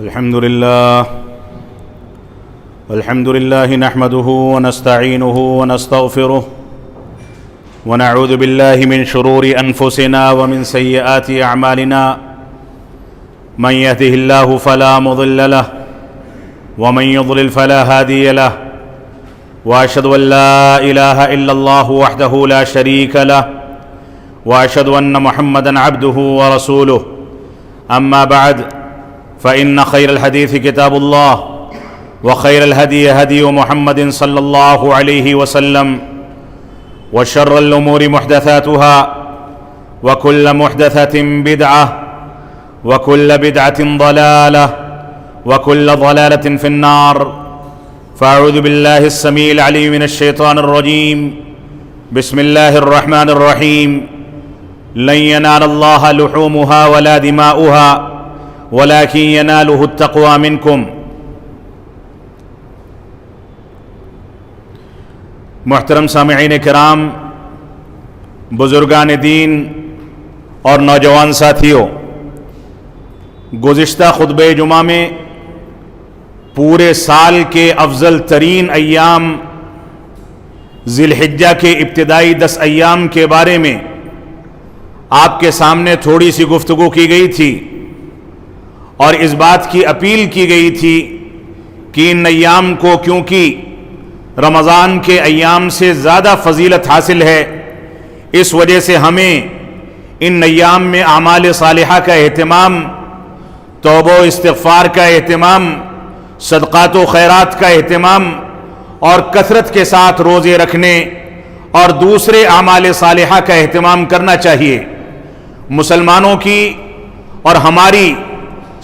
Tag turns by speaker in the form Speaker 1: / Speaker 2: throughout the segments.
Speaker 1: الحمد لله نحمده ونستعينه ونستغفره ونعوذ بالله من شرور أنفسنا ومن سيئات أعمالنا من يهده الله فلا مضل له ومن يضلل فلا هادي له وأشهد أن لا إله إلا الله وحده لا شريك له وأشهد أن محمدًا عبده ورسوله أما بعد فإن خير الحديث كتاب الله وخير الهدي هدي محمد صلى الله عليه وسلم وشر الأمور محدثاتها وكل محدثة بدعة وكل بدعة ضلالة وكل ضلالة في النار فأعوذ بالله السميع العليم من الشيطان الرجيم بسم الله الرحمن الرحيم لن ينال الله لحومها ولا دماؤها ولكن يناله التقوى منكم۔ محترم سامعین کرام، بزرگان دین اور نوجوان ساتھیوں، گزشتہ خطبہ جمعہ میں پورے سال کے افضل ترین ایام ذی الحجہ کے ابتدائی 10 ایام کے بارے میں آپ کے سامنے تھوڑی سی گفتگو کی گئی تھی اور اس بات کی اپیل کی گئی تھی کہ ان ایام کو کیونکہ رمضان کے ایام سے زیادہ فضیلت حاصل ہے، اس وجہ سے ہمیں ان ایام میں اعمال صالحہ کا اہتمام، توبہ و استغفار کا اہتمام، صدقات و خیرات کا اہتمام اور کثرت کے ساتھ روزے رکھنے اور دوسرے اعمال صالحہ کا اہتمام کرنا چاہیے۔ مسلمانوں کی اور ہماری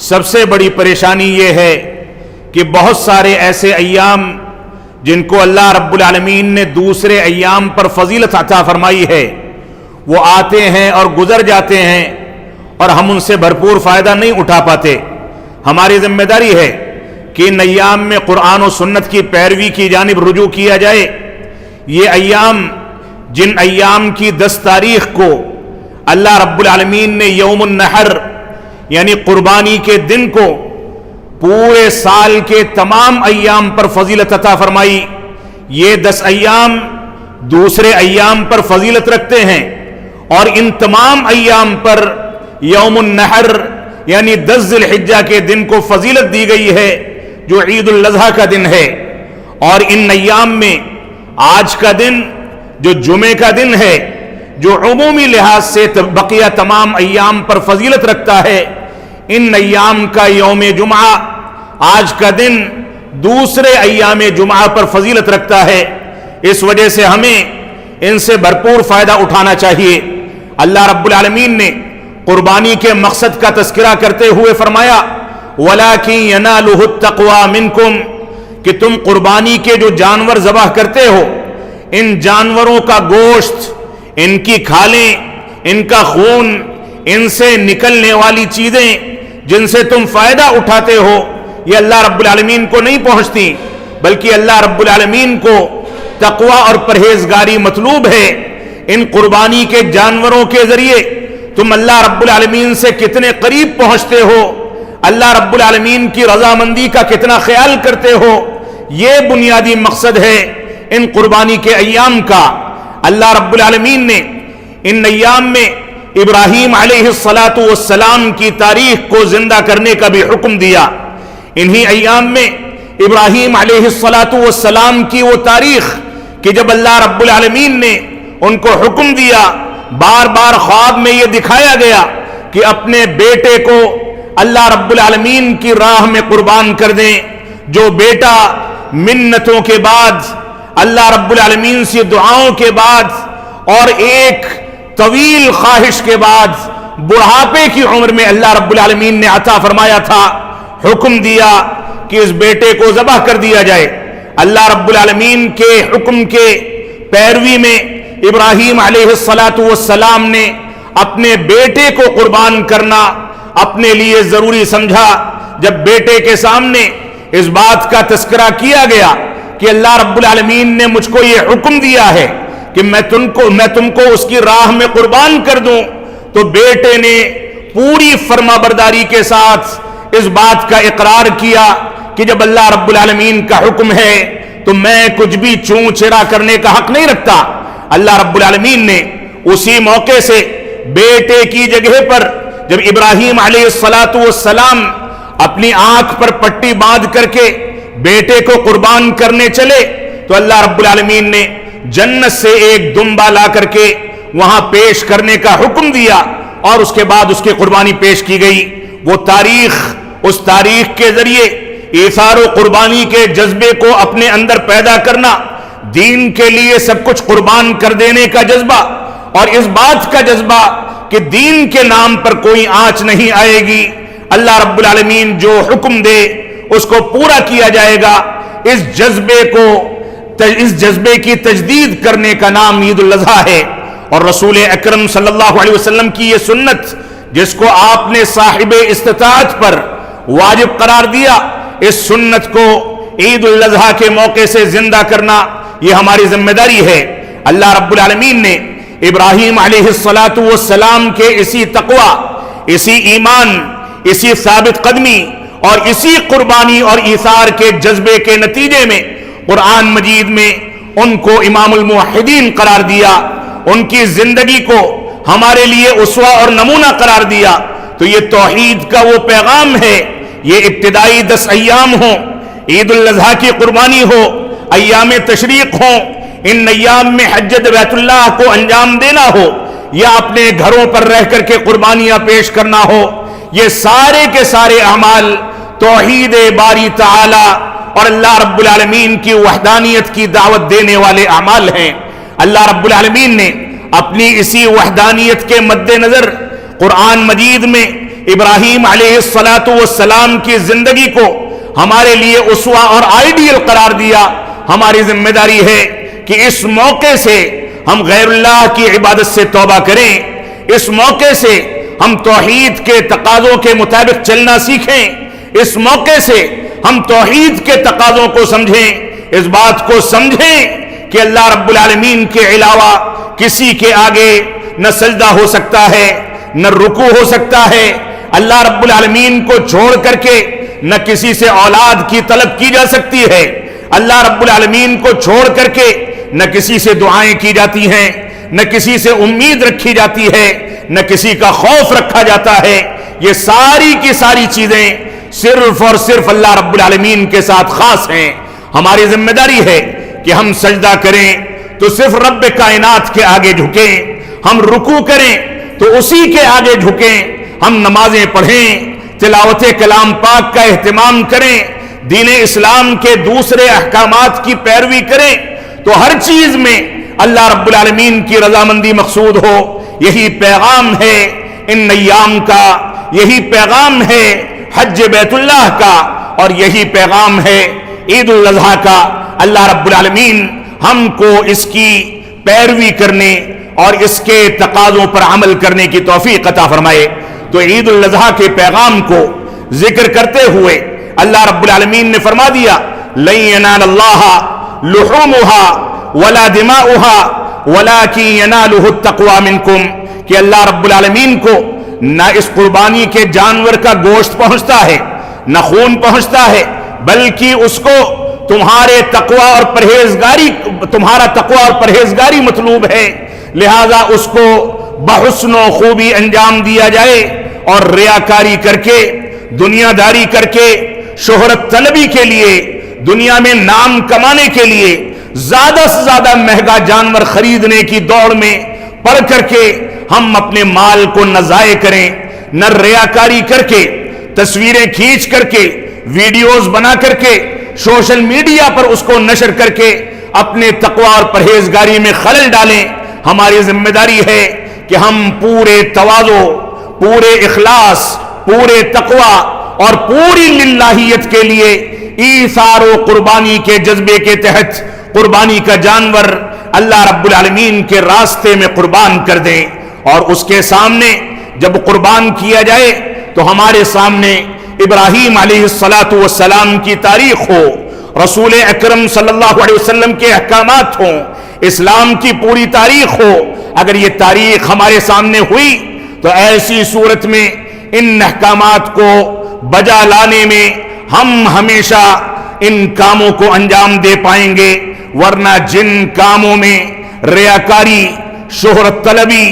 Speaker 1: سب سے بڑی پریشانی یہ ہے کہ بہت سارے ایسے ایام جن کو اللہ رب العالمین نے دوسرے ایام پر فضیلت عطا فرمائی ہے، وہ آتے ہیں اور گزر جاتے ہیں اور ہم ان سے بھرپور فائدہ نہیں اٹھا پاتے۔ ہماری ذمہ داری ہے کہ ان ایام میں قرآن و سنت کی پیروی کی جانب رجوع کیا جائے۔ یہ ایام، جن ایام کی 10 تاریخ کو اللہ رب العالمین نے یوم النحر یعنی قربانی کے دن کو پورے سال کے تمام ایام پر فضیلت عطا فرمائی، یہ 10 ایام دوسرے ایام پر فضیلت رکھتے ہیں اور ان تمام ایام پر یوم النحر یعنی 10 ذی الحجہ کے دن کو فضیلت دی گئی ہے جو عید الاضحیٰ کا دن ہے۔ اور ان ایام میں آج کا دن جو جمعے کا دن ہے، جو عمومی لحاظ سے بقیہ تمام ایام پر فضیلت رکھتا ہے، ان ایام کا یوم جمعہ آج کا دن دوسرے ایام جمعہ پر فضیلت رکھتا ہے۔ اس وجہ سے ہمیں ان سے بھرپور فائدہ اٹھانا چاہیے۔ اللہ رب العالمین نے قربانی کے مقصد کا تذکرہ کرتے ہوئے فرمایا وَلَٰكِن يَنَالُهُ التَّقْوَىٰ مِنْكُمْ، کہ تم قربانی کے جو جانور ذبح کرتے ہو، ان جانوروں کا گوشت، ان کی کھالیں، ان کا خون، ان سے نکلنے والی چیزیں جن سے تم فائدہ اٹھاتے ہو، یہ اللہ رب العالمین کو نہیں پہنچتی، بلکہ اللہ رب العالمین کو تقوی اور پرہیزگاری مطلوب ہے۔ ان قربانی کے جانوروں کے ذریعے تم اللہ رب العالمین سے کتنے قریب پہنچتے ہو، اللہ رب العالمین کی رضامندی کا کتنا خیال کرتے ہو، یہ بنیادی مقصد ہے ان قربانی کے ایام کا۔ اللہ رب العالمین نے ان ایام میں ابراہیم علیہ السلام کی تاریخ کو زندہ کرنے کا بھی حکم دیا۔ انہی ایام میں ابراہیم علیہ السلام کی وہ تاریخ کہ جب اللہ رب العالمین نے ان کو حکم دیا، بار بار خواب میں یہ دکھایا گیا کہ اپنے بیٹے کو اللہ رب العالمین کی راہ میں قربان کر دیں، جو بیٹا منتوں کے بعد، اللہ رب العالمین سے دعاؤں کے بعد اور ایک طویل خواہش کے بعد بڑھاپے کی عمر میں اللہ رب العالمین نے عطا فرمایا تھا، حکم دیا کہ اس بیٹے کو ذبح کر دیا جائے۔ اللہ رب العالمین کے حکم کے پیروی میں ابراہیم علیہ السلام نے اپنے بیٹے کو قربان کرنا اپنے لیے ضروری سمجھا۔ جب بیٹے کے سامنے اس بات کا تذکرہ کیا گیا کہ اللہ رب العالمین نے مجھ کو یہ حکم دیا ہے کہ میں تم کو اس کی راہ میں قربان کر دوں، تو بیٹے نے پوری فرما برداری کے ساتھ اس بات کا اقرار کیا کہ جب اللہ رب العالمین کا حکم ہے تو میں کچھ بھی چوں چرا کرنے کا حق نہیں رکھتا۔ اللہ رب العالمین نے اسی موقع سے بیٹے کی جگہ پر جب ابراہیم علیہ السلام اپنی آنکھ پر پٹی باندھ کر کے بیٹے کو قربان کرنے چلے تو اللہ رب العالمین نے جنت سے ایک دمبا لا کر کے وہاں پیش کرنے کا حکم دیا اور اس کے بعد اس کی قربانی پیش کی گئی۔ وہ تاریخ، اس تاریخ کے ذریعے ایثار و قربانی کے جذبے کو اپنے اندر پیدا کرنا، دین کے لیے سب کچھ قربان کر دینے کا جذبہ اور اس بات کا جذبہ کہ دین کے نام پر کوئی آنچ نہیں آئے گی، اللہ رب العالمین جو حکم دے اس کو پورا کیا جائے گا، اس جذبے کی تجدید کرنے کا نام عید الاضحیٰ ہے۔ اور رسول اکرم صلی اللہ علیہ وسلم کی یہ سنت جس کو آپ نے صاحب استطاعت پر واجب قرار دیا، اس سنت کو عید الاضحیٰ کے موقع سے زندہ کرنا یہ ہماری ذمہ داری ہے۔ اللہ رب العالمین نے ابراہیم علیہ السلام کے اسی تقوی، اسی ایمان، اسی ثابت قدمی اور اسی قربانی اور ایثار کے جذبے کے نتیجے میں قرآن مجید میں ان کو امام الموحدین قرار دیا، ان کی زندگی کو ہمارے لیے اسوہ اور نمونہ قرار دیا۔ تو یہ توحید کا وہ پیغام ہے، یہ ابتدائی 10 ایام ہوں، عید الاضحیٰ کی قربانی ہو، ایام تشریق ہوں، ان ایام میں حجت بیت اللہ کو انجام دینا ہو یا اپنے گھروں پر رہ کر کے قربانیاں پیش کرنا ہو، یہ سارے کے سارے اعمال توحید باری تعالی اور اللہ رب العالمین کی وحدانیت کی دعوت دینے والے اعمال ہیں۔ اللہ رب العالمین نے اپنی اسی وحدانیت کے مد نظر قرآن مجید میں ابراہیم علیہ السلام کی زندگی کو ہمارے لیے اسوہ اور آئیڈیل قرار دیا۔ ہماری ذمہ داری ہے کہ اس موقع سے ہم غیر اللہ کی عبادت سے توبہ کریں، اس موقع سے ہم توحید کے تقاضوں کے مطابق چلنا سیکھیں، اس موقع سے ہم توحید کے تقاضوں کو سمجھیں، اس بات کو سمجھیں کہ اللہ رب العالمین کے علاوہ کسی کے آگے نہ سجدہ ہو سکتا ہے، نہ رکوع ہو سکتا ہے۔ اللہ رب العالمین کو چھوڑ کر کے نہ کسی سے اولاد کی طلب کی جا سکتی ہے، اللہ رب العالمین کو چھوڑ کر کے نہ کسی سے دعائیں کی جاتی ہیں، نہ کسی سے امید رکھی جاتی ہے، نہ کسی کا خوف رکھا جاتا ہے۔ یہ ساری کی ساری چیزیں صرف اور صرف اللہ رب العالمین کے ساتھ خاص ہیں۔ ہماری ذمہ داری ہے کہ ہم سجدہ کریں تو صرف رب کائنات کے آگے جھکیں، ہم رکوع کریں تو اسی کے آگے جھکیں، ہم نمازیں پڑھیں، تلاوت کلام پاک کا اہتمام کریں، دین اسلام کے دوسرے احکامات کی پیروی کریں، تو ہر چیز میں اللہ رب العالمین کی رضامندی مقصود ہو۔ یہی پیغام ہے ان ایام کا، یہی پیغام ہے حج بیت اللہ کا، اور یہی پیغام ہے عید الاضحیٰ کا۔ اللہ رب العالمین ہم کو اس کی پیروی کرنے اور اس کے تقاضوں پر عمل کرنے کی توفیق عطا فرمائے۔ تو عید الاضحیٰ کے پیغام کو ذکر کرتے ہوئے اللہ رب العالمین نے فرما دیا لن ینال اللہ لحومها ولا دماؤها ولكن يناله التقوى منکم، کہ اللہ رب العالمین کو نہ اس قربانی کے جانور کا گوشت پہنچتا ہے، نہ خون پہنچتا ہے، بلکہ اس کو تمہارا تقوی اور پرہیزگاری مطلوب ہے، لہذا اس کو بحسن و خوبی انجام دیا جائے، اور ریاکاری کر کے، دنیا داری کر کے، شہرت طلبی کے لیے، دنیا میں نام کمانے کے لیے زیادہ سے زیادہ مہنگا جانور خریدنے کی دوڑ میں پڑ کر کے ہم اپنے مال کو نہ ضائع کریں، نہ ریاکاری کر کے، تصویریں کھینچ کر کے، ویڈیوز بنا کر کے، سوشل میڈیا پر اس کو نشر کر کے اپنے تقوی اور پرہیزگاری میں خلل ڈالیں۔ ہماری ذمہ داری ہے کہ ہم پورے تواضع، پورے اخلاص، پورے تقوی اور پوری للہیت کے لیے ایثار و قربانی کے جذبے کے تحت قربانی کا جانور اللہ رب العالمین کے راستے میں قربان کر دیں، اور اس کے سامنے جب قربان کیا جائے تو ہمارے سامنے ابراہیم علیہ السلام کی تاریخ ہو، رسول اکرم صلی اللہ علیہ وسلم کے احکامات ہوں، اسلام کی پوری تاریخ ہو۔ اگر یہ تاریخ ہمارے سامنے ہوئی تو ایسی صورت میں ان احکامات کو بجا لانے میں ہم ہمیشہ ان کاموں کو انجام دے پائیں گے، ورنہ جن کاموں میں ریاکاری، شہرت طلبی،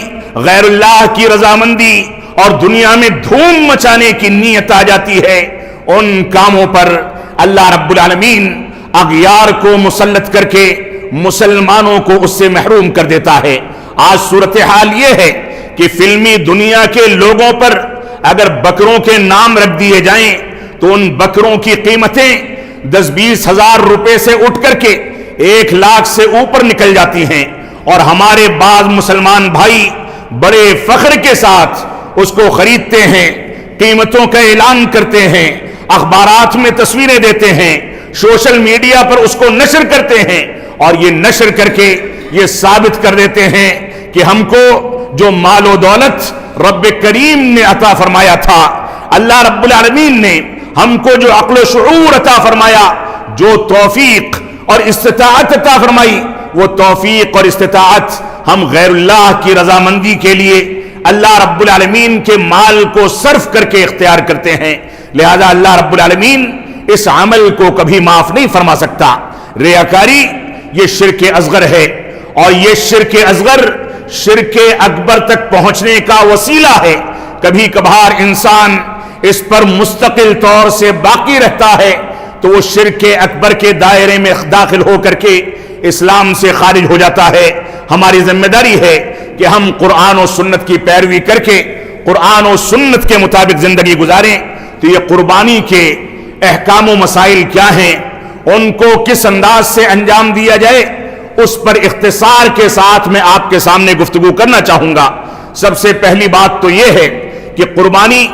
Speaker 1: غیر اللہ کی رضامندی اور دنیا میں دھوم مچانے کی نیت آ جاتی ہے، ان کاموں پر اللہ رب العالمین اغیار کو مسلط کر کے مسلمانوں کو اس سے محروم کر دیتا ہے۔ آج صورتحال یہ ہے کہ فلمی دنیا کے لوگوں پر اگر بکروں کے نام رکھ دیے جائیں تو ان بکروں کی قیمتیں 10-20 ہزار روپے سے اٹھ کر کے 1 لاکھ سے اوپر نکل جاتی ہیں، اور ہمارے بعض مسلمان بھائی بڑے فخر کے ساتھ اس کو خریدتے ہیں، قیمتوں کا اعلان کرتے ہیں، اخبارات میں تصویریں دیتے ہیں، سوشل میڈیا پر اس کو نشر کرتے ہیں، اور یہ نشر کر کے یہ ثابت کر دیتے ہیں کہ ہم کو جو مال و دولت رب کریم نے عطا فرمایا تھا، اللہ رب العالمین نے ہم کو جو عقل و شعور عطا فرمایا، جو توفیق اور استطاعت عطا فرمائی، وہ توفیق اور استطاعت ہم غیر اللہ کی رضامندی کے لیے اللہ رب العالمین کے مال کو صرف کر کے اختیار کرتے ہیں، لہذا اللہ رب العالمین اس عمل کو کبھی معاف نہیں فرما سکتا۔ ریاکاری یہ شرک اصغر ہے، اور یہ شرک اصغر شرک اکبر تک پہنچنے کا وسیلہ ہے۔ کبھی کبھار انسان اس پر مستقل طور سے باقی رہتا ہے تو وہ شرک اکبر کے دائرے میں داخل ہو کر کے اسلام سے خارج ہو جاتا ہے۔ ہماری ذمہ داری ہے کہ ہم قرآن و سنت کی پیروی کر کے قرآن و سنت کے مطابق زندگی گزاریں۔ تو یہ قربانی کے احکام و مسائل کیا ہیں، ان کو کس انداز سے انجام دیا جائے، اس پر اختصار کے ساتھ میں آپ کے سامنے گفتگو کرنا چاہوں گا۔ سب سے پہلی بات تو یہ ہے کہ قربانی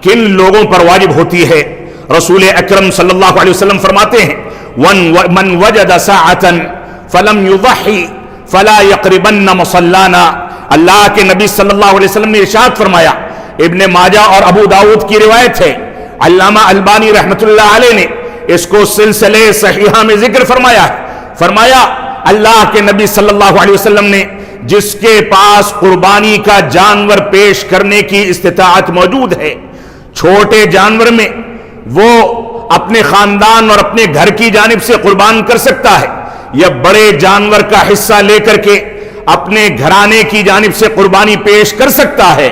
Speaker 1: کن لوگوں پر واجب ہوتی ہے۔ رسول اکرم صلی اللہ علیہ وسلم فرماتے ہیں من وجد ساعة فلم يضحي فلا يقربن مصلانا۔ اللہ کے نبی صلی اللہ علیہ وسلم نے ارشاد فرمایا، ابن ماجہ اور ابو داؤد کی روایت ہے، علامہ البانی رحمۃ اللہ علیہ نے اس کو سلسلہ صحیحہ میں ذکر فرمایا ہے۔ فرمایا اللہ کے نبی صلی اللہ علیہ وسلم نے جس کے پاس قربانی کا جانور پیش کرنے کی استطاعت موجود ہے، چھوٹے جانور میں وہ اپنے خاندان اور اپنے گھر کی جانب سے قربان کر سکتا ہے، یا بڑے جانور کا حصہ لے کر کے اپنے گھرانے کی جانب سے قربانی پیش کر سکتا ہے،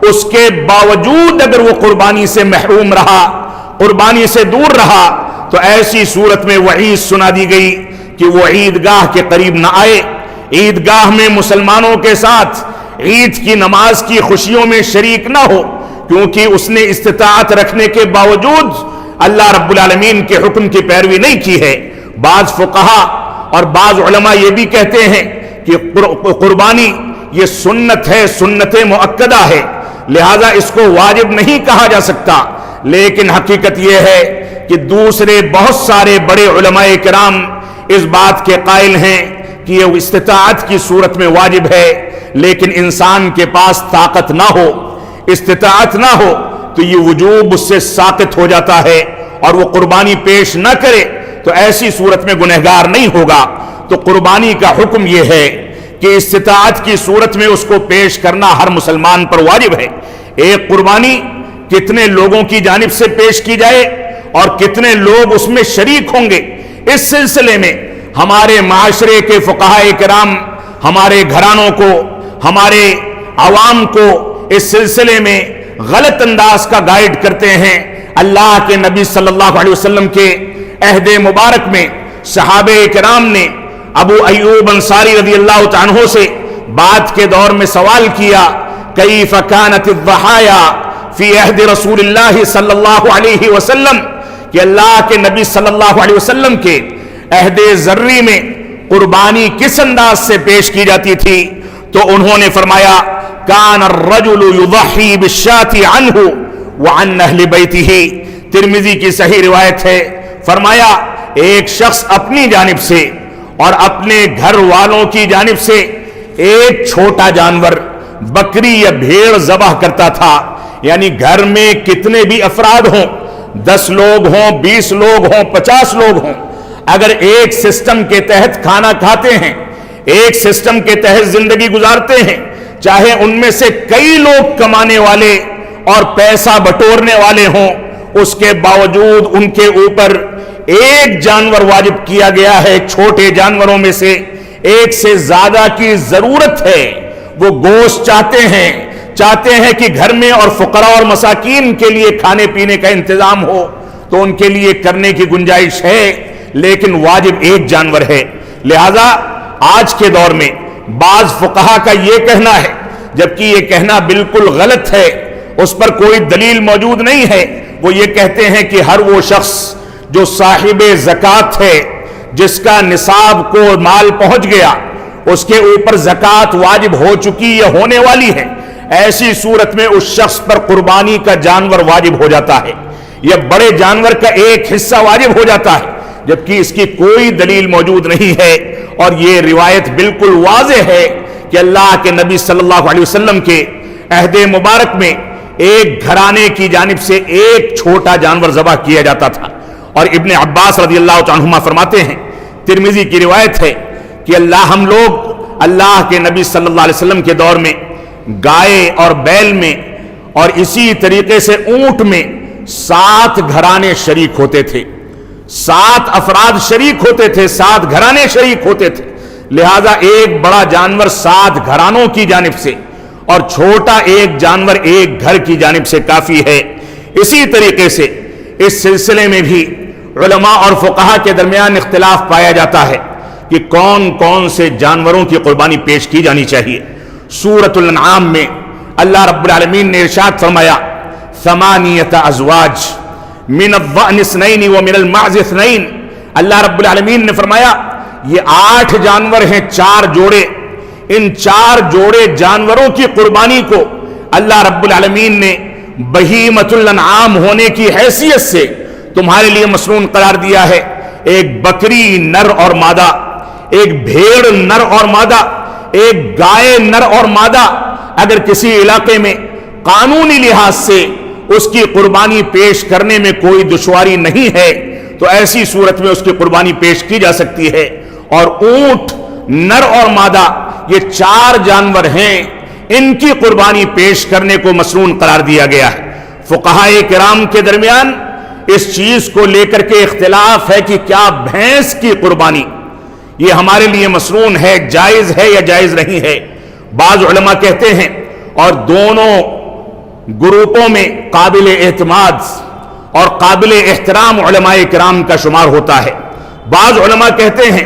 Speaker 1: اس کے باوجود اگر وہ قربانی سے محروم رہا، قربانی سے دور رہا، تو ایسی صورت میں وعید سنا دی گئی کہ وہ عیدگاہ کے قریب نہ آئے، عیدگاہ میں مسلمانوں کے ساتھ عید کی نماز کی خوشیوں میں شریک نہ ہو، کیونکہ اس نے استطاعت رکھنے کے باوجود اللہ رب العالمین کے حکم کی پیروی نہیں کی ہے۔ بعض فقہا اور بعض علماء یہ بھی کہتے ہیں کہ قربانی یہ سنت ہے، سنت مؤکدہ ہے، لہذا اس کو واجب نہیں کہا جا سکتا، لیکن حقیقت یہ ہے کہ دوسرے بہت سارے بڑے علماء کرام اس بات کے قائل ہیں کہ یہ استطاعت کی صورت میں واجب ہے، لیکن انسان کے پاس طاقت نہ ہو، استطاعت نہ ہو تو یہ وجوب اس سے ساقط ہو جاتا ہے، اور وہ قربانی پیش نہ کرے تو ایسی صورت میں گنہگار نہیں ہوگا۔ تو قربانی کا حکم یہ ہے کہ استطاعت کی صورت میں اس کو پیش کرنا ہر مسلمان پر واجب ہے۔ ایک قربانی کتنے لوگوں کی جانب سے پیش کی جائے اور کتنے لوگ اس میں شریک ہوں گے، اس سلسلے میں ہمارے معاشرے کے فقہاء کرام ہمارے گھرانوں کو، ہمارے عوام کو اس سلسلے میں غلط انداز کا گائیڈ کرتے ہیں۔ اللہ کے نبی صلی اللہ علیہ وسلم کے عہد مبارک میں صحابہ کرام نے ابو ایوب انصاری رضی اللہ عنہ سے بعد کے دور میں سوال کیا، کیف کانت الضحایا فی عہد رسول اللہ صلی اللہ علیہ وسلم، کہ اللہ کے نبی صلی اللہ علیہ وسلم کے عہد ذری میں قربانی کس انداز سے پیش کی جاتی تھی؟ تو انہوں نے فرمایا کان الرجل یضحی بالشاۃ عنہ وعن اہل بیتہ۔ ترمذی کی صحیح روایت ہے، فرمایا ایک شخص اپنی جانب سے اور اپنے گھر والوں کی جانب سے ایک چھوٹا جانور بکری یا بھیڑ ذبح کرتا تھا، یعنی گھر میں کتنے بھی افراد ہوں، 10 لوگ ہوں، 20 لوگ ہوں، 50 لوگ ہوں، اگر ایک سسٹم کے تحت کھانا کھاتے ہیں، ایک سسٹم کے تحت زندگی گزارتے ہیں، چاہے ان میں سے کئی لوگ کمانے والے اور پیسہ بٹورنے والے ہوں، اس کے باوجود ان کے اوپر ایک جانور واجب کیا گیا ہے. چھوٹے جانوروں میں سے ایک سے زیادہ کی ضرورت ہے. وہ گوشت چاہتے ہیں کہ گھر میں اور فقراء اور مساکین کے لیے کھانے پینے کا انتظام ہو, تو ان کے لیے کرنے کی گنجائش ہے, لیکن واجب ایک جانور ہے. لہذا آج کے دور میں بعض فقہا کا یہ کہنا ہے, جبکہ یہ کہنا بالکل غلط ہے, اس پر کوئی دلیل موجود نہیں ہے. وہ یہ کہتے ہیں کہ ہر وہ شخص جو صاحب زکوٰۃ ہے, جس کا نصاب کو مال پہنچ گیا, اس کے اوپر زکوٰۃ واجب ہو چکی یا ہونے والی ہے, ایسی صورت میں اس شخص پر قربانی کا جانور واجب ہو جاتا ہے, یا بڑے جانور کا ایک حصہ واجب ہو جاتا ہے, جبکہ اس کی کوئی دلیل موجود نہیں ہے. اور یہ روایت بالکل واضح ہے کہ اللہ کے نبی صلی اللہ علیہ وسلم کے عہد مبارک میں ایک گھرانے کی جانب سے ایک چھوٹا جانور ذبح کیا جاتا تھا. اور ابن عباس رضی اللہ عنہما فرماتے ہیں, ترمذی کی روایت ہے کہ ہم لوگ اللہ کے نبی صلی اللہ علیہ وسلم کے دور میں گائے اور بیل میں اور اسی طریقے سے اونٹ میں 7 گھرانے شریک ہوتے تھے. 7 افراد شریک ہوتے تھے, 7 گھرانے شریک ہوتے تھے. لہذا ایک بڑا جانور 7 گھرانوں کی جانب سے اور چھوٹا ایک جانور ایک گھر کی جانب سے کافی ہے. اسی طریقے سے اس سلسلے میں بھی علماء اور فقہا کے درمیان اختلاف پایا جاتا ہے کہ کون کون سے جانوروں کی قربانی پیش کی جانی چاہیے. سورۃ الانعام میں اللہ رب العالمین نے ارشاد فرمایا, 8 ازواج من الضأن 2 ومن المعز 2. اللہ رب العالمین نے فرمایا یہ 8 جانور ہیں, 4 جوڑے. ان 4 جوڑے جانوروں کی قربانی کو اللہ رب العالمین نے بہیمۃ الانعام ہونے کی حیثیت سے تمہارے لیے مسنون قرار دیا ہے. ایک بکری نر اور مادہ, ایک بھیڑ نر اور مادہ, ایک گائے نر اور مادہ. اگر کسی علاقے میں قانونی لحاظ سے اس کی قربانی پیش کرنے میں کوئی دشواری نہیں ہے تو ایسی صورت میں اس کی قربانی پیش کی جا سکتی ہے. اور اونٹ نر اور مادہ یہ 4 جانور ہیں, ان کی قربانی پیش کرنے کو مسنون قرار دیا گیا ہے. فقہائے کرام کے درمیان اس چیز کو لے کر کے اختلاف ہے کہ کیا بھینس کی قربانی یہ ہمارے لیے مسنون ہے, جائز ہے یا جائز نہیں ہے. بعض علماء کہتے ہیں, اور دونوں گروپوں میں قابل اعتماد اور قابل احترام علماء کرام کا شمار ہوتا ہے. بعض علماء کہتے ہیں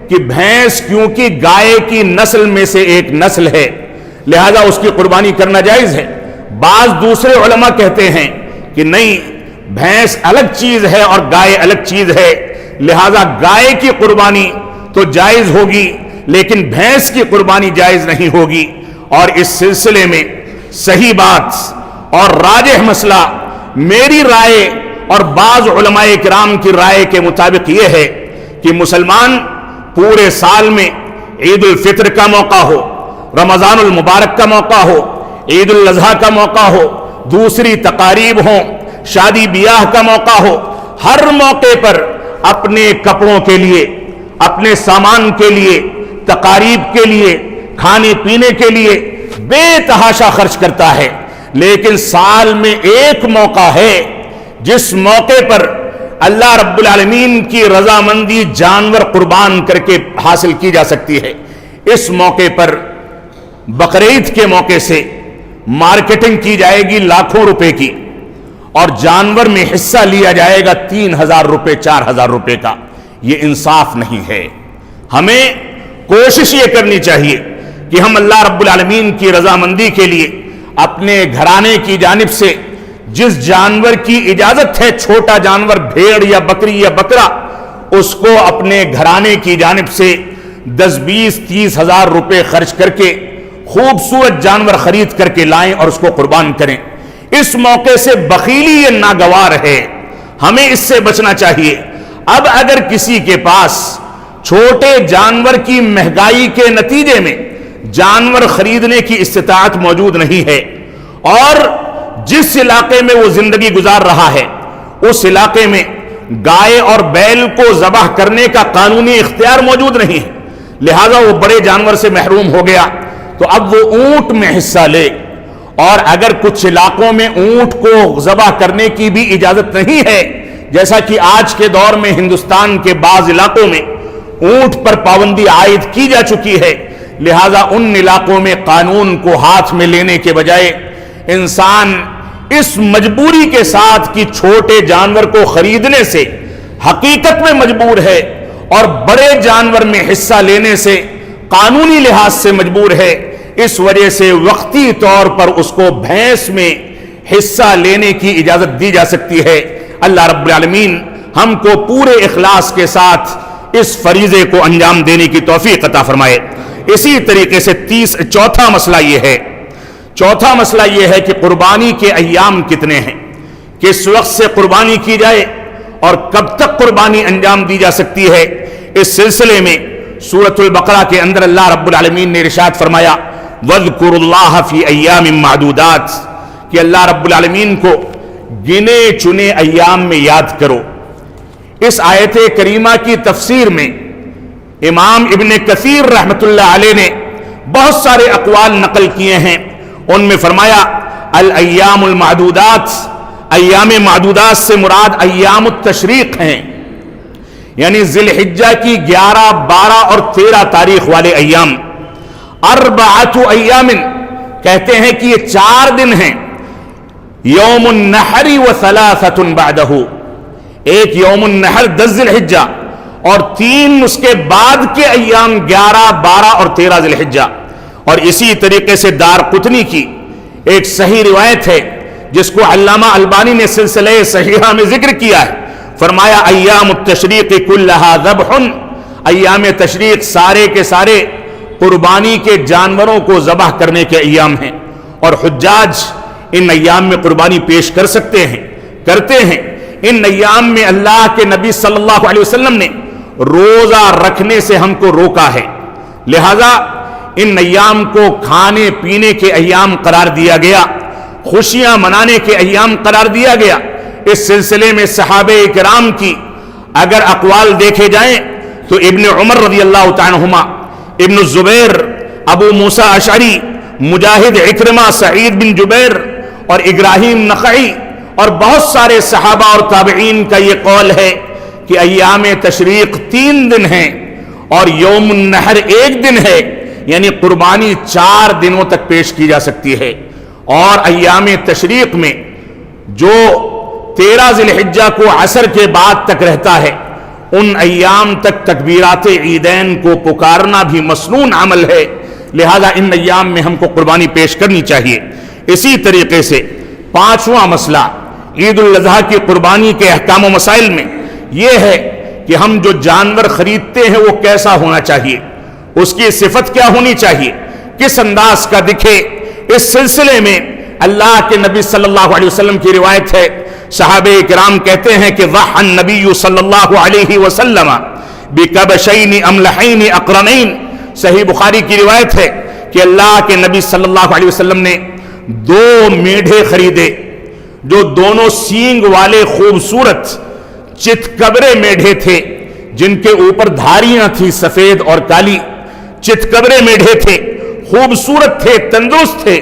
Speaker 1: کہ بھینس کیونکہ گائے کی نسل میں سے ایک نسل ہے لہذا اس کی قربانی کرنا جائز ہے. بعض دوسرے علماء کہتے ہیں کہ نہیں, بھینس الگ چیز ہے اور گائے الگ چیز ہے, لہذا گائے کی قربانی تو جائز ہوگی لیکن بھینس کی قربانی جائز نہیں ہوگی. اور اس سلسلے میں صحیح بات اور راجح مسئلہ میری رائے اور بعض علماء کرام کی رائے کے مطابق یہ ہے کہ مسلمان پورے سال میں عید الفطر کا موقع ہو, رمضان المبارک کا موقع ہو, عید الاضحیٰ کا موقع ہو, دوسری تقاریب ہوں, شادی بیاہ کا موقع ہو, ہر موقع پر اپنے کپڑوں کے لیے, اپنے سامان کے لیے, تقاریب کے لیے, کھانے پینے کے لیے بے تحاشا خرچ کرتا ہے. لیکن سال میں ایک موقع ہے جس موقع پر اللہ رب العالمین کی رضامندی جانور قربان کر کے حاصل کی جا سکتی ہے. اس موقع پر بقرعید کے موقع سے مارکیٹنگ کی جائے گی لاکھوں روپے کی, اور جانور میں حصہ لیا جائے گا 3,000 روپے 4,000 روپے کا. یہ انصاف نہیں ہے. ہمیں کوشش یہ کرنی چاہیے کہ ہم اللہ رب العالمین کی رضامندی کے لیے اپنے گھرانے کی جانب سے جس جانور کی اجازت ہے, چھوٹا جانور بھیڑ یا بکری یا بکرا, اس کو اپنے گھرانے کی جانب سے 10-20-30 ہزار روپے خرچ کر کے خوبصورت جانور خرید کر کے لائیں اور اس کو قربان کریں. اس موقع سے بخیلی یہ ناگوار ہے, ہمیں اس سے بچنا چاہیے. اب اگر کسی کے پاس چھوٹے جانور کی مہنگائی کے نتیجے میں جانور خریدنے کی استطاعت موجود نہیں ہے, اور جس علاقے میں وہ زندگی گزار رہا ہے اس علاقے میں گائے اور بیل کو ذبح کرنے کا قانونی اختیار موجود نہیں ہے, لہذا وہ بڑے جانور سے محروم ہو گیا, تو اب وہ اونٹ میں حصہ لے اور اگر کچھ علاقوں میں اونٹ کو ذبح کرنے کی بھی اجازت نہیں ہے، جیسا کہ آج کے دور میں ہندوستان کے بعض علاقوں میں اونٹ پر پابندی عائد کی جا چکی ہے، لہذا ان علاقوں میں قانون کو ہاتھ میں لینے کے بجائے انسان اس مجبوری کے ساتھ کہ چھوٹے جانور کو خریدنے سے حقیقت میں مجبور ہے اور بڑے جانور میں حصہ لینے سے قانونی لحاظ سے مجبور ہے، اس وجہ سے وقتی طور پر اس کو بھینس میں حصہ لینے کی اجازت دی جا سکتی ہے۔ اللہ رب العالمین ہم کو پورے اخلاص کے ساتھ اس فریضے کو انجام دینے کی توفیق عطا فرمائے۔ اسی طریقے سے چوتھا مسئلہ یہ ہے کہ قربانی کے ایام کتنے ہیں، کس وقت سے قربانی کی جائے اور کب تک قربانی انجام دی جا سکتی ہے۔ اس سلسلے میں سورۃ البقرہ کے اندر اللہ رب العالمین نے ارشاد فرمایا وَاذْكُرُوا اللَّهَ فِي أَيَّامٍ مَّعْدُودَاتٍ کہ اللہ رب العالمین کو گنے چنے ایام میں یاد کرو۔ اس آیت کریمہ کی تفسیر میں امام ابن کثیر رحمت اللہ علیہ نے بہت سارے اقوال نقل کیے ہیں، ان میں فرمایا الایام المعدودات، ایام معدودات سے مراد ایام التشریق ہیں، یعنی ذی الحجہ کی 11، 12 اور 13 تاریخ والے ایام۔ اربعۃ ایام کہتے ہیں کہ یہ 4 دن ہیں، یوم النحر و ثلاثۃ بعدہ، ایک یوم النحر 10 ذی الحجہ اور 3 اس کے بعد کے ایام 11، 12 اور 13 ذی الحجہ۔ اور اسی طریقے سے دارقطنی کی ایک صحیح روایت ہے جس کو علامہ البانی نے سلسلہ صحیحہ میں ذکر کیا ہے، فرمایا ایام التشریق کلھا ذبح، ایام تشریق سارے کے سارے قربانی کے جانوروں کو ذبح کرنے کے ایام ہیں، اور حجاج ان ایام میں قربانی پیش کر سکتے ہیں، کرتے ہیں۔ ان ایام میں اللہ کے نبی صلی اللہ علیہ وسلم نے روزہ رکھنے سے ہم کو روکا ہے، لہذا ان ایام کو کھانے پینے کے ایام قرار دیا گیا، خوشیاں منانے کے ایام قرار دیا گیا۔ اس سلسلے میں صحابہ کرام کی اگر اقوال دیکھے جائیں تو ابن عمر رضی اللہ تعالیٰ عنہما، ابن الزبیر، ابو موسیٰ اشعری، مجاہد، عکرمہ، سعید بن جبیر اور ابراہیم نخعی اور بہت سارے صحابہ اور تابعین کا یہ قول ہے کہ ایام تشریق 3 دن ہیں اور یوم النحر 1 دن ہے، یعنی قربانی 4 دنوں تک پیش کی جا سکتی ہے۔ اور ایام تشریق میں جو 13 ذی الحجہ کو عصر کے بعد تک رہتا ہے، ان ایام تک تکبیرات عیدین کو پکارنا بھی مسنون عمل ہے، لہذا ان ایام میں ہم کو قربانی پیش کرنی چاہیے۔ اسی طریقے سے 5واں مسئلہ عید الاضحیٰ کی قربانی کے احکام و مسائل میں یہ ہے کہ ہم جو جانور خریدتے ہیں وہ کیسا ہونا چاہیے، اس کی صفت کیا ہونی چاہیے، کس انداز کا دکھے۔ اس سلسلے میں اللہ کے نبی صلی اللہ علیہ وسلم کی روایت ہے، صحابہ کرام کہتے ہیں کہ ضحى النبی صلی اللہ علیہ وسلم بکبشین املحین اقرنین، صحیح بخاری کی روایت ہے کہ اللہ کے نبی صلی اللہ علیہ وسلم نے 2 میڑھے خریدے جو دونوں سینگ والے خوبصورت چتکبرے میڑھے تھے، جن کے اوپر دھاریاں تھیں سفید اور کالی، چتکبرے میڑھے تھے، خوبصورت تھے، تندرست تھے،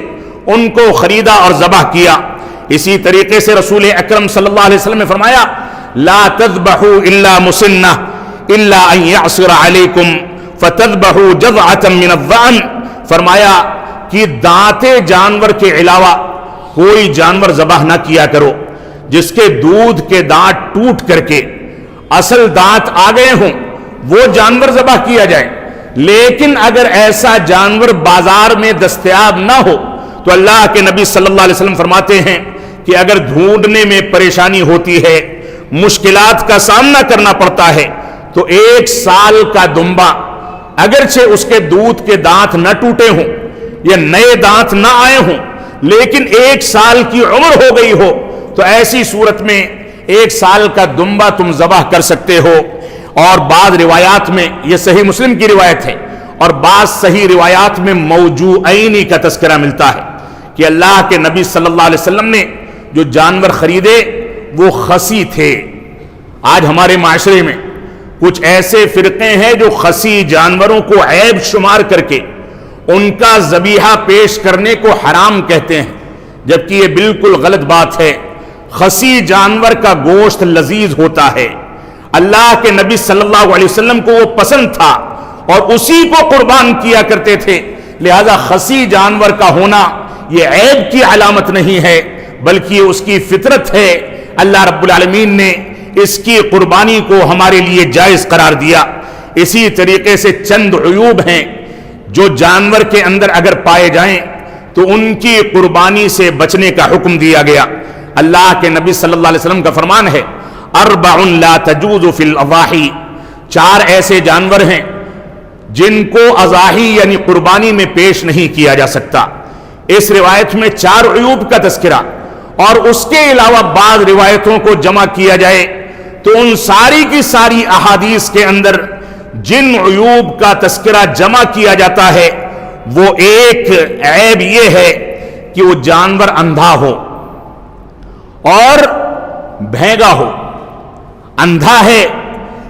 Speaker 1: ان کو خریدا اور ذبح کیا۔ اسی طریقے سے رسول اکرم صلی اللہ علیہ وسلم نے فرمایا لا تذبحوا الا مسنہ الا ان یعصر علیکم فتذبحوا جذعۃ من الظأن، فرمایا کہ دانتے جانور کے علاوہ کوئی جانور ذبح نہ کیا کرو جس کے دودھ کے دانت ٹوٹ کر کے اصل دانت آ گئے ہوں، وہ جانور ذبح کیا جائے۔ لیکن اگر ایسا جانور بازار میں دستیاب نہ ہو تو اللہ کے نبی صلی اللہ علیہ وسلم فرماتے ہیں کہ اگر ڈھونڈنے میں پریشانی ہوتی ہے، مشکلات کا سامنا کرنا پڑتا ہے، تو 1 سال کا دمبا اگرچہ اس کے دودھ کے دانت نہ ٹوٹے ہوں یا نئے دانت نہ آئے ہوں، لیکن 1 سال کی عمر ہو گئی ہو، تو ایسی صورت میں 1 سال کا دمبا تم ذبح کر سکتے ہو۔ اور بعض روایات میں، یہ صحیح مسلم کی روایت ہے، اور بعض صحیح روایات میں موجوعین کا تذکرہ ملتا ہے کہ اللہ کے نبی صلی اللہ علیہ وسلم نے جو جانور خریدے وہ خسی تھے۔ آج ہمارے معاشرے میں کچھ ایسے فرقے ہیں جو خسی جانوروں کو عیب شمار کر کے ان کا ذبیحہ پیش کرنے کو حرام کہتے ہیں، جبکہ یہ بالکل غلط بات ہے۔ خسی جانور کا گوشت لذیذ ہوتا ہے، اللہ کے نبی صلی اللہ علیہ وسلم کو وہ پسند تھا اور اسی کو قربان کیا کرتے تھے، لہذا خسی جانور کا ہونا یہ عیب کی علامت نہیں ہے بلکہ یہ اس کی فطرت ہے۔ اللہ رب العالمین نے اس کی قربانی کو ہمارے لیے جائز قرار دیا۔ اسی طریقے سے چند عیوب ہیں جو جانور کے اندر اگر پائے جائیں تو ان کی قربانی سے بچنے کا حکم دیا گیا۔ اللہ کے نبی صلی اللہ علیہ وسلم کا فرمان ہے، اربع لا تجوز فی الاضاحی، 4 ایسے جانور ہیں جن کو اضاحی یعنی قربانی میں پیش نہیں کیا جا سکتا۔ اس روایت میں 4 عیوب کا تذکرہ اور اس کے علاوہ بعض روایتوں کو جمع کیا جائے تو ان ساری کی ساری احادیث کے اندر جن عیوب کا تذکرہ جمع کیا جاتا ہے وہ ایک عیب یہ ہے کہ وہ جانور اندھا ہو اور بھینگا ہو۔ اندھا ہے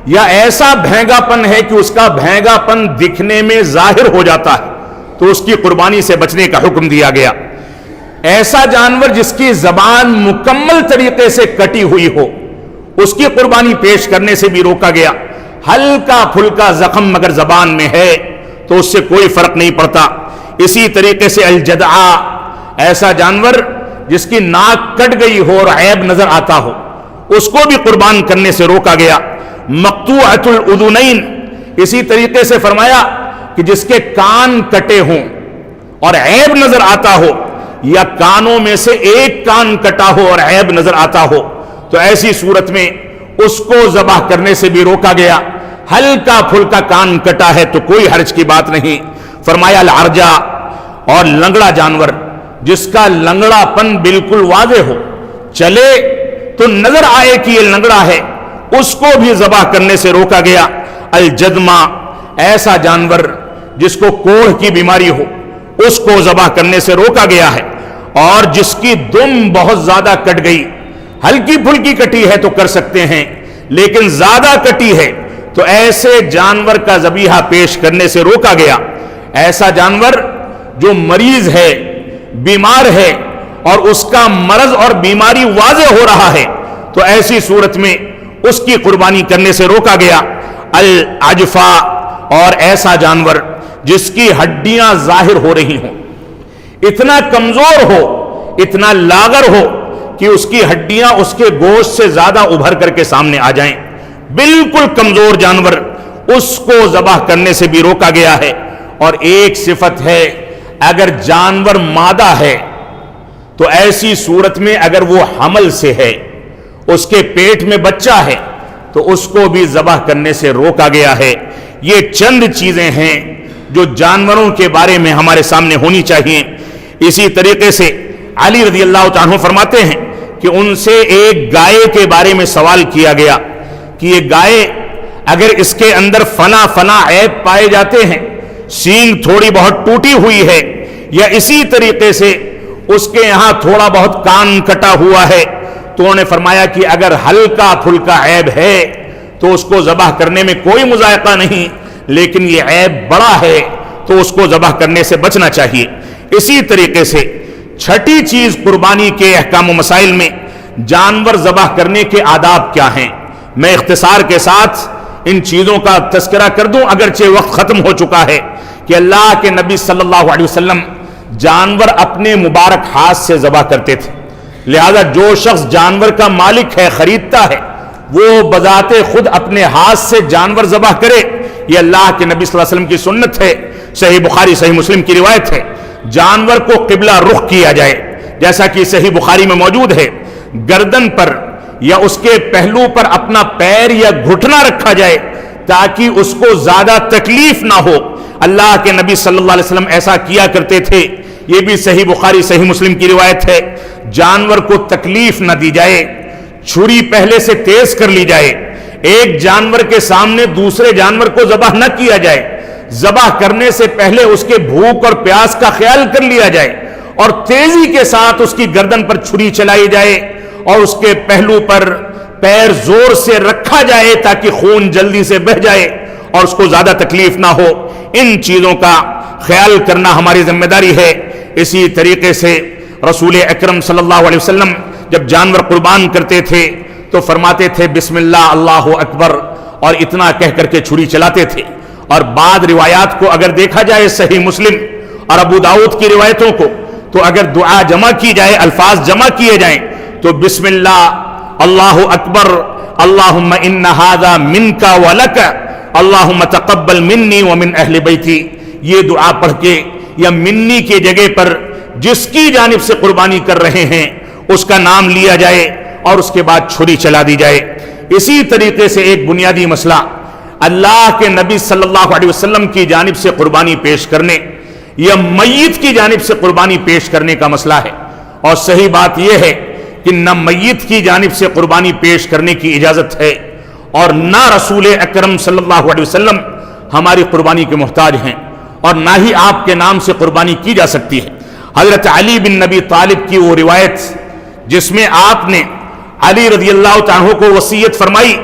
Speaker 1: یا ایسا بھینگا پن ہے کہ اس کا بھینگا پن دکھنے میں ظاہر ہو جاتا ہے تو اس کی قربانی سے بچنے کا حکم دیا گیا۔ ایسا جانور جس کی زبان مکمل طریقے سے کٹی ہوئی ہو اس کی قربانی پیش کرنے سے بھی روکا گیا۔ ہلکا پھلکا زخم مگر زبان میں ہے تو اس سے کوئی فرق نہیں پڑتا۔ اسی طریقے سے الجدعا، ایسا جانور جس کی ناک کٹ گئی ہو اور عیب نظر آتا ہو اس کو بھی قربان کرنے سے روکا گیا۔ مقطوعۃ الاذنین، اسی طریقے سے فرمایا کہ جس کے کان کٹے ہوں اور عیب نظر آتا ہو یا کانوں میں سے ایک کان کٹا ہو اور عیب نظر آتا ہو تو ایسی صورت میں اس کو ذبح کرنے سے بھی روکا گیا۔ ہلکا پھلکا کان کٹا ہے تو کوئی حرج کی بات نہیں۔ فرمایا العرجا، اور لنگڑا جانور جس کا لنگڑا پن بالکل واضح ہو، چلے تو نظر آئے کہ یہ لنگڑا ہے، اس کو بھی ذبح کرنے سے روکا گیا۔ الجدما، ایسا جانور جس کو کوڑھ کی بیماری ہو اس کو ذبح کرنے سے روکا گیا ہے۔ اور جس کی دم بہت زیادہ کٹ گئی، ہلکی پھلکی کٹی ہے تو کر سکتے ہیں لیکن زیادہ کٹی ہے تو ایسے جانور کا ذبیحہ پیش کرنے سے روکا گیا۔ ایسا جانور جو مریض ہے، بیمار ہے اور اس کا مرض اور بیماری واضح ہو رہا ہے تو ایسی صورت میں اس کی قربانی کرنے سے روکا گیا۔ العجفا، اور ایسا جانور جس کی ہڈیاں ظاہر ہو رہی ہوں، اتنا کمزور ہو، اتنا لاغر ہو کہ اس کی ہڈیاں اس کے گوشت سے زیادہ ابھر کر کے سامنے آ جائیں، بالکل کمزور جانور، اس کو ذبح کرنے سے بھی روکا گیا ہے۔ اور ایک صفت ہے، اگر جانور مادہ ہے تو ایسی صورت میں اگر وہ حمل سے ہے، اس کے پیٹ میں بچہ ہے تو اس کو بھی ذبح کرنے سے روکا گیا ہے۔ یہ چند چیزیں ہیں جو جانوروں کے بارے میں ہمارے سامنے ہونی چاہیے۔ اسی طریقے سے علی رضی اللہ تعالیٰ عنہ فرماتے ہیں کہ ان سے ایک گائے کے بارے میں سوال کیا گیا کہ یہ گائے اگر اس کے اندر فنا عیب پائے جاتے ہیں، سینگ تھوڑی بہت ٹوٹی ہوئی ہے یا اسی طریقے سے اس کے یہاں تھوڑا بہت کان کٹا ہوا ہے، تو انہوں نے فرمایا کہ اگر ہلکا پھلکا عیب ہے تو اس کو ذبح کرنے میں کوئی مذائقہ نہیں، لیکن یہ عیب بڑا ہے تو اس کو ذبح کرنے سے بچنا چاہیے۔ اسی طریقے سے چھٹی چیز قربانی کے احکام و مسائل میں جانور ذبح کرنے کے آداب کیا ہیں، میں اختصار کے ساتھ ان چیزوں کا تذکرہ کر دوں اگرچہ وقت ختم ہو چکا ہے، کہ اللہ کے نبی صلی اللہ علیہ وسلم جانور اپنے مبارک ہاتھ سے ذبح کرتے تھے، لہذا جو شخص جانور کا مالک ہے، خریدتا ہے، وہ بذات خود اپنے ہاتھ سے جانور ذبح کرے، یہ اللہ کے نبی صلی اللہ علیہ وسلم کی سنت ہے۔ صحیح بخاری صحیح مسلم کی روایت ہے، جانور کو قبلہ رخ کیا جائے، جیسا کہ صحیح بخاری میں موجود ہے، گردن پر یا اس کے پہلو پر اپنا پیر یا گھٹنا رکھا جائے تاکہ اس کو زیادہ تکلیف نہ ہو۔ اللہ کے نبی صلی اللہ علیہ وسلم ایسا کیا کرتے تھے، یہ بھی صحیح بخاری صحیح مسلم کی روایت ہے۔ جانور کو تکلیف نہ دی جائے، چھری پہلے سے تیز کر لی جائے، ایک جانور کے سامنے دوسرے جانور کو ذبح نہ کیا جائے، ذبح کرنے سے پہلے اس کے بھوک اور پیاس کا خیال کر لیا جائے اور تیزی کے ساتھ اس کی گردن پر چھری چلائی جائے اور اس کے پہلو پر پیر زور سے رکھا جائے تاکہ خون جلدی سے بہہ جائے اور اس کو زیادہ تکلیف نہ ہو۔ ان چیزوں کا خیال کرنا ہماری ذمہ داری ہے۔ اسی طریقے سے رسول اکرم صلی اللہ علیہ وسلم جب جانور قربان کرتے تھے تو فرماتے تھے بسم اللہ اللہ اکبر، اور اتنا کہہ کر کے چھری چلاتے تھے۔ اور بعض روایات کو اگر دیکھا جائے صحیح مسلم اور ابو داؤد کی روایتوں کو، تو اگر دعا جمع کی جائے، الفاظ جمع کیے جائیں تو بسم اللہ اللہ اکبر اللہم ان ھذا منک ولک اللہم تقبل منی ومن اہل بیتی، یہ دعا پڑھ کے یا منی کی جگہ پر جس کی جانب سے قربانی کر رہے ہیں اس کا نام لیا جائے اور اس کے بعد چھری چلا دی جائے۔ اسی طریقے سے ایک بنیادی مسئلہ اللہ کے نبی صلی اللہ علیہ وسلم کی جانب سے قربانی پیش کرنے یا میت کی جانب سے قربانی پیش کرنے کا مسئلہ ہے، اور صحیح بات یہ ہے کہ نہ میت کی جانب سے قربانی پیش کرنے کی اجازت ہے اور نہ رسول اکرم صلی اللہ علیہ وسلم ہماری قربانی کے محتاج ہیں، اور نہ ہی آپ کے نام سے قربانی کی جا سکتی ہے۔ حضرت علی بن نبی طالب کی وہ روایت جس میں آپ نے علی رضی اللہ تعالیٰ کو وصیت فرمائی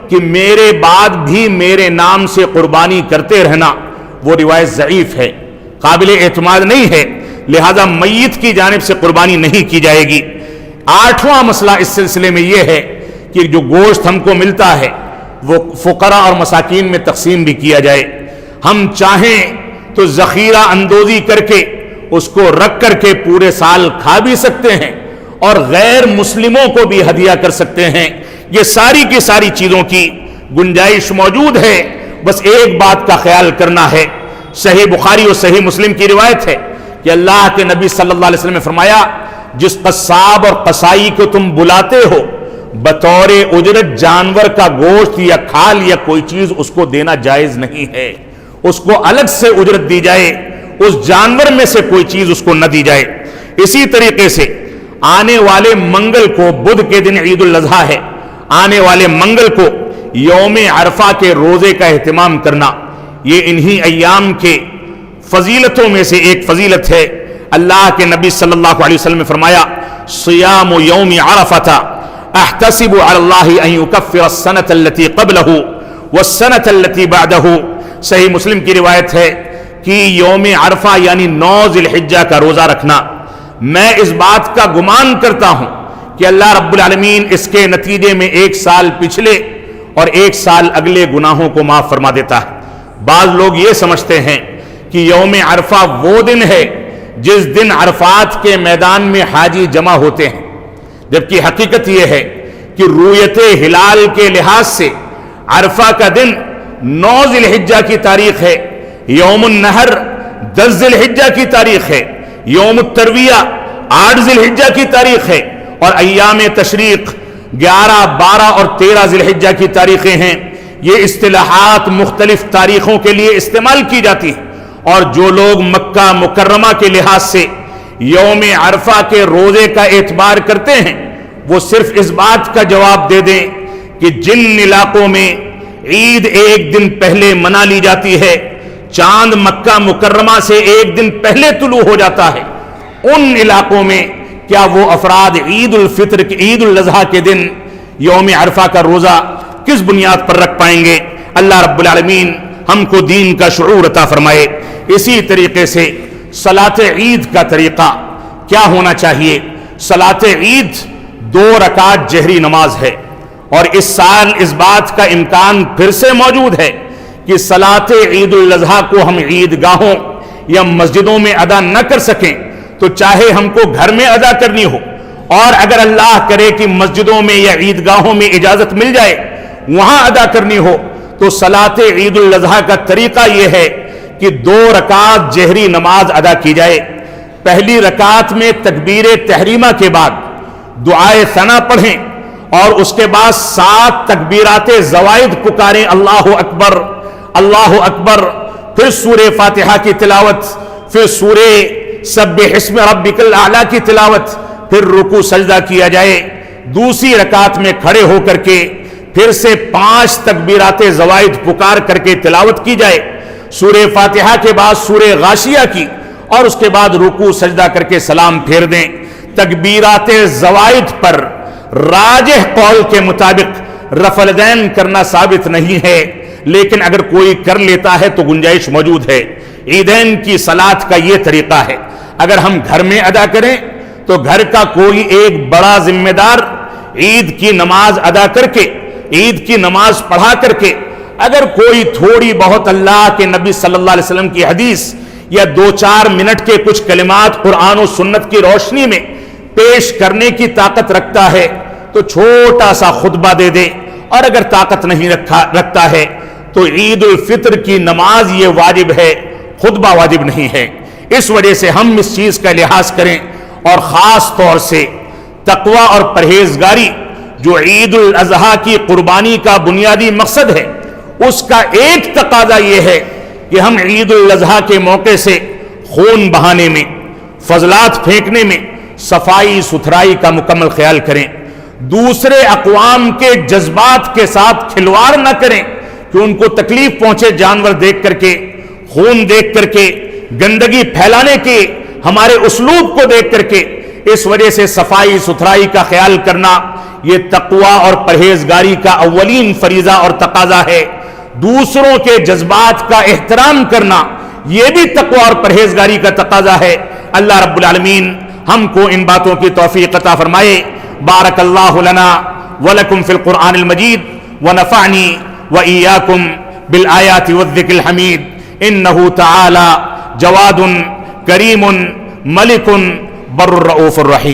Speaker 1: کہ میرے بعد بھی میرے نام سے قربانی کرتے رہنا، وہ روایت ضعیف ہے، قابل اعتماد نہیں ہے، لہذا میت کی جانب سے قربانی نہیں کی جائے گی۔ آٹھواں مسئلہ اس سلسلے میں یہ ہے کہ جو گوشت ہم کو ملتا ہے وہ فقراء اور مساکین میں تقسیم بھی کیا جائے۔ ہم چاہیں تو ذخیرہ اندوزی کر کے اس کو رکھ کر کے پورے سال کھا بھی سکتے ہیں اور غیر مسلموں کو بھی ہدیہ کر سکتے ہیں۔ یہ ساری کی ساری چیزوں کی گنجائش موجود ہے، بس ایک بات کا خیال کرنا ہے۔ صحیح بخاری اور صحیح مسلم کی روایت ہے کہ اللہ کے نبی صلی اللہ علیہ وسلم نے فرمایا جس قصاب اور قصائی کو تم بلاتے ہو بطور اجرت جانور کا گوشت یا کھال یا کوئی چیز اس کو دینا جائز نہیں ہے، اس کو الگ سے اجرت دی جائے، اس جانور میں سے کوئی چیز اس کو نہ دی جائے۔ اسی طریقے سے آنے والے منگل کو، بدھ کے دن عید الاضحیٰ ہے، آنے والے منگل کو یوم عرفہ کے روزے کا اہتمام کرنا، یہ انہی ایام کے فضیلتوں میں سے ایک فضیلت ہے۔ اللہ کے نبی صلی اللہ علیہ وسلم نے فرمایا صیام یوم عرفہ احتسب علی اللہ ان یکفر السنۃ التي قبلہ والسنۃ التي بعدہ۔ صحیح مسلم کی روایت ہے کہ یوم عرفہ یعنی 9 ذی الحجہ کا روزہ رکھنا، میں اس بات کا گمان کرتا ہوں کہ اللہ رب العالمین اس کے نتیجے میں 1 سال پچھلے اور 1 سال اگلے گناہوں کو معاف فرما دیتا ہے۔ بعض لوگ یہ سمجھتے ہیں کہ یوم عرفہ وہ دن ہے جس دن عرفات کے میدان میں حاجی جمع ہوتے ہیں، جبکہ حقیقت یہ ہے کہ رویت ہلال کے لحاظ سے عرفہ کا دن 9 ذی الحجہ کی تاریخ ہے، یوم النحر 10 ذی الحجہ کی تاریخ ہے، یوم الترویہ 8 ذی الحجہ کی تاریخ ہے، اور ایام تشریق 11، 12 اور 13 ذی الحجہ کی تاریخیں ہیں۔ یہ اصطلاحات مختلف تاریخوں کے لیے استعمال کی جاتی ہیں، اور جو لوگ مکہ مکرمہ کے لحاظ سے یوم عرفہ کے روزے کا اعتبار کرتے ہیں وہ صرف اس بات کا جواب دے دیں کہ جن علاقوں میں عید ایک دن پہلے منا لی جاتی ہے، چاند مکہ مکرمہ سے ایک دن پہلے طلوع ہو جاتا ہے، ان علاقوں میں کیا وہ افراد عید الفطر عید الاضحیٰ کے دن یوم عرفہ کا روزہ کس بنیاد پر رکھ پائیں گے؟ اللہ رب العالمین ہم کو دین کا شعور عطا فرمائے۔ اسی طریقے سے صلاۃ عید کا طریقہ کیا ہونا چاہیے؟ صلاۃ عید 2 رکعت جہری نماز ہے، اور اس سال اس بات کا امکان پھر سے موجود ہے کہ صلاۃ عید الاضحیٰ کو ہم عیدگاہوں یا مسجدوں میں ادا نہ کر سکیں تو چاہے ہم کو گھر میں ادا کرنی ہو، اور اگر اللہ کرے کہ مسجدوں میں یا عیدگاہوں میں اجازت مل جائے وہاں ادا کرنی ہو، تو صلاۃ عید الاضحیٰ کا طریقہ یہ ہے کہ 2 رکعت جہری نماز ادا کی جائے۔ پہلی رکعت میں تکبیر تحریمہ کے بعد دعائے ثنا پڑھیں، اور اس کے بعد 7 تکبیرات زوائد پکاریں، اللہ اکبر اللہ اکبر، پھر سورہ فاتحہ کی تلاوت، پھر سورہ سبح اسم ربک الاعلی کی تلاوت، پھر رکوع سجدہ کیا جائے۔ دوسری رکعت میں کھڑے ہو کر کے پھر سے 5 تکبیرات زوائد پکار کر کے تلاوت کی جائے، سورہ فاتحہ کے بعد سورہ غاشیہ کی، اور اس کے بعد رکوع سجدہ کر کے سلام پھیر دیں۔ تکبیرات زوائد پر راجح قول کے مطابق رفع الیدین کرنا ثابت نہیں ہے، لیکن اگر کوئی کر لیتا ہے تو گنجائش موجود ہے۔ عیدین کی صلاۃ کا یہ طریقہ ہے، اگر ہم گھر میں ادا کریں تو گھر کا کوئی ایک بڑا ذمہ دار عید کی نماز ادا کر کے، عید کی نماز پڑھا کر کے اگر کوئی تھوڑی بہت اللہ کے نبی صلی اللہ علیہ وسلم کی حدیث یا 2-4 منٹ کے کچھ کلمات قرآن و سنت کی روشنی میں پیش کرنے کی طاقت رکھتا ہے تو چھوٹا سا خطبہ دے دے، اور اگر طاقت نہیں رکھتا ہے تو عید الفطر کی نماز یہ واجب ہے، خطبہ واجب نہیں ہے۔ اس وجہ سے ہم اس چیز کا لحاظ کریں، اور خاص طور سے تقوی اور پرہیزگاری جو عید الاضحیٰ کی قربانی کا بنیادی مقصد ہے، اس کا ایک تقاضا یہ ہے کہ ہم عید الاضحیٰ کے موقع سے خون بہانے میں، فضلات پھینکنے میں صفائی ستھرائی کا مکمل خیال کریں، دوسرے اقوام کے جذبات کے ساتھ کھلواڑ نہ کریں کہ ان کو تکلیف پہنچے جانور دیکھ کر کے، خون دیکھ کر کے، گندگی پھیلانے کے ہمارے اسلوب کو دیکھ کر کے۔ اس وجہ سے صفائی ستھرائی کا خیال کرنا یہ تقوی اور پرہیزگاری کا اولین فریضہ اور تقاضا ہے۔ دوسروں کے جذبات کا احترام کرنا یہ بھی تقوی اور پرہیزگاری کا تقاضا ہے۔ اللہ رب العالمین ہم کو ان باتوں کی توفیق عطا فرمائے۔ بارک اللہ لنا ولکم فی القرآن المجید ونفعنی وإیاکم بالآیات والذکر الحمید انہ تعالی جواد کریم ملک بر الرؤوف الرحیم۔